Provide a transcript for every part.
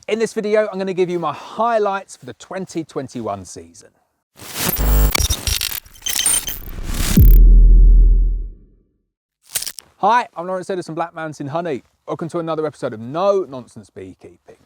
In this video, I'm going to give you my highlights for the 2021 season. Hi, I'm Lawrence Edison, Black Mountain Honey. Welcome to another episode of No Nonsense Beekeeping.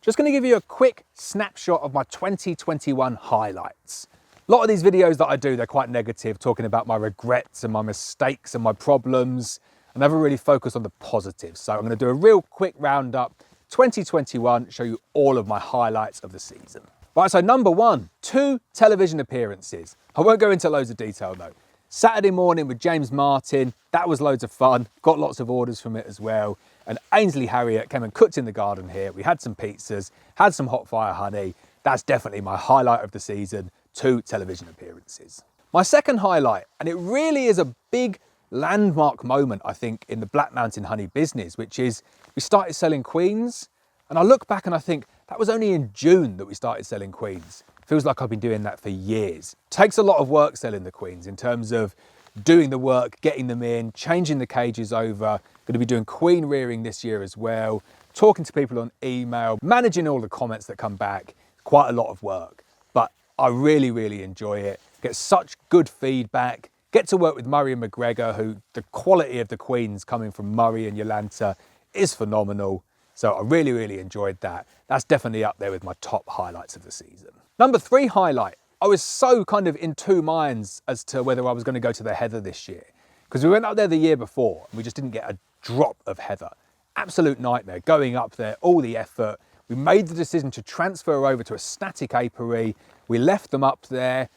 Just going to give you a quick snapshot of my 2021 highlights. A lot of these videos that I do, they're quite negative, talking about my regrets and my mistakes and my problems. I never really focus on the positives. So I'm going to do a real quick roundup. 2021, show you all of my highlights of the season. Right, so number one, 2 television appearances. I won't go into loads of detail though. Saturday morning with James Martin, that was loads of fun. Got lots of orders from it as well. And Ainsley Harriet came and cooked in the garden here. We had some pizzas, had some hot fire honey. That's definitely my highlight of the season, 2 television appearances. My second highlight, and it really is a big landmark moment, I think, in the Black Mountain Honey business, which is we started selling queens. And I look back and I think that was only in June that we started selling queens. Feels like I've been doing that for years. Takes a lot of work selling the queens in terms of doing the work, getting them in, changing the cages over. Going to be doing queen rearing this year as well, talking to people on email, managing all the comments that come back. Quite a lot of work, but I really, really enjoy it. Get such good feedback. Get to work with Murray and McGregor, who the quality of the queens coming from Murray and Yolanta is phenomenal. So I really, really enjoyed that. That's definitely up there with my top highlights of the season. Number 3 highlight. I was so kind of in 2 minds as to whether I was going to go to the heather this year, because we went up there the year before and we just didn't get a drop of heather. Absolute nightmare going up there, all the effort. We made the decision to transfer over to a static apiary. We left them up there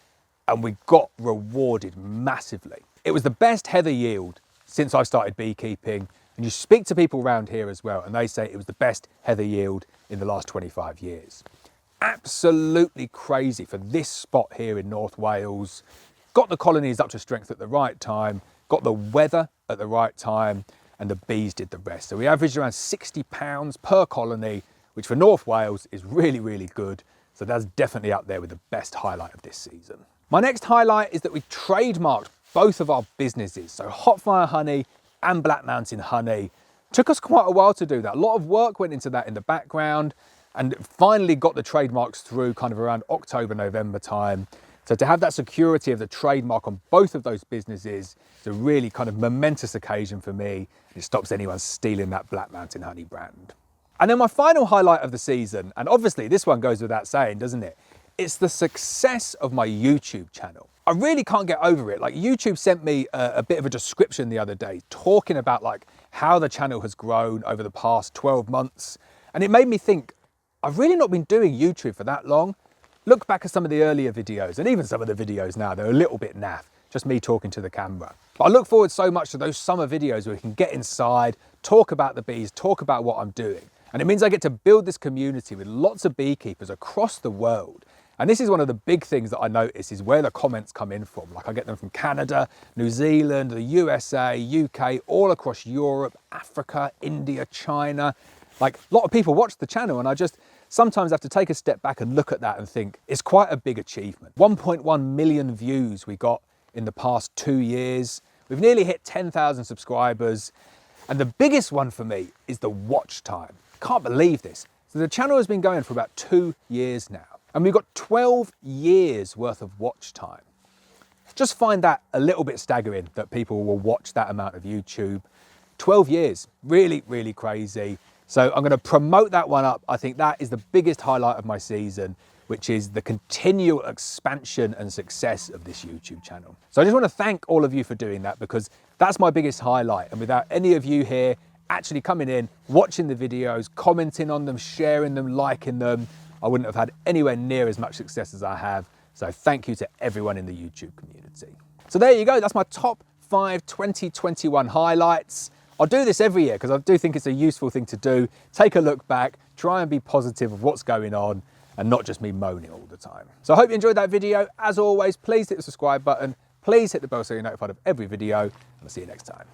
and we got rewarded massively. It was the best heather yield since I started beekeeping. And you speak to people around here as well, and they say it was the best heather yield in the last 25 years. Absolutely crazy for this spot here in North Wales. Got the colonies up to strength at the right time, got the weather at the right time, and the bees did the rest. So we averaged around 60 pounds per colony, which for North Wales is really, really good. So that's definitely up there with the best highlight of this season. My next highlight is that we trademarked both of our businesses. So Hot Fire Honey and Black Mountain Honey. Took us quite a while to do that. A lot of work went into that in the background, and finally got the trademarks through kind of around October, November time. So to have that security of the trademark on both of those businesses is a really kind of momentous occasion for me. It stops anyone stealing that Black Mountain Honey brand. And then my final highlight of the season, and obviously this one goes without saying, doesn't it? It's the success of my YouTube channel. I really can't get over it. Like, YouTube sent me a bit of a description the other day talking about like how the channel has grown over the past 12 months. And it made me think, I've really not been doing YouTube for that long. Look back at some of the earlier videos, and even some of the videos now, they're a little bit naff, just me talking to the camera. But I look forward so much to those summer videos where we can get inside, talk about the bees, talk about what I'm doing. And it means I get to build this community with lots of beekeepers across the world. And this is one of the big things that I notice is where the comments come in from. Like, I get them from Canada, New Zealand, the USA, UK, all across Europe, Africa, India, China. Like, a lot of people watch the channel, and I just sometimes have to take a step back and look at that and think it's quite a big achievement. 1.1 million views we got in the past 2 years. We've nearly hit 10,000 subscribers. And the biggest one for me is the watch time. Can't believe this. So the channel has been going for about 2 years now. And we've got 12 years worth of watch time. Just find that a little bit staggering that people will watch that amount of YouTube. 12 years, really, really crazy. So I'm going to promote that one up. I think that is the biggest highlight of my season, which is the continual expansion and success of this YouTube channel. So I just want to thank all of you for doing that, because that's my biggest highlight. And without any of you here actually coming in, watching the videos, commenting on them, sharing them, liking them, I wouldn't have had anywhere near as much success as I have. So thank you to everyone in the YouTube community. So there you go. That's my top 5 2021 highlights. I'll do this every year because I do think it's a useful thing to do. Take a look back, try and be positive of what's going on and not just me moaning all the time. So I hope you enjoyed that video. As always, please hit the subscribe button. Please hit the bell so you're notified of every video, and I'll see you next time.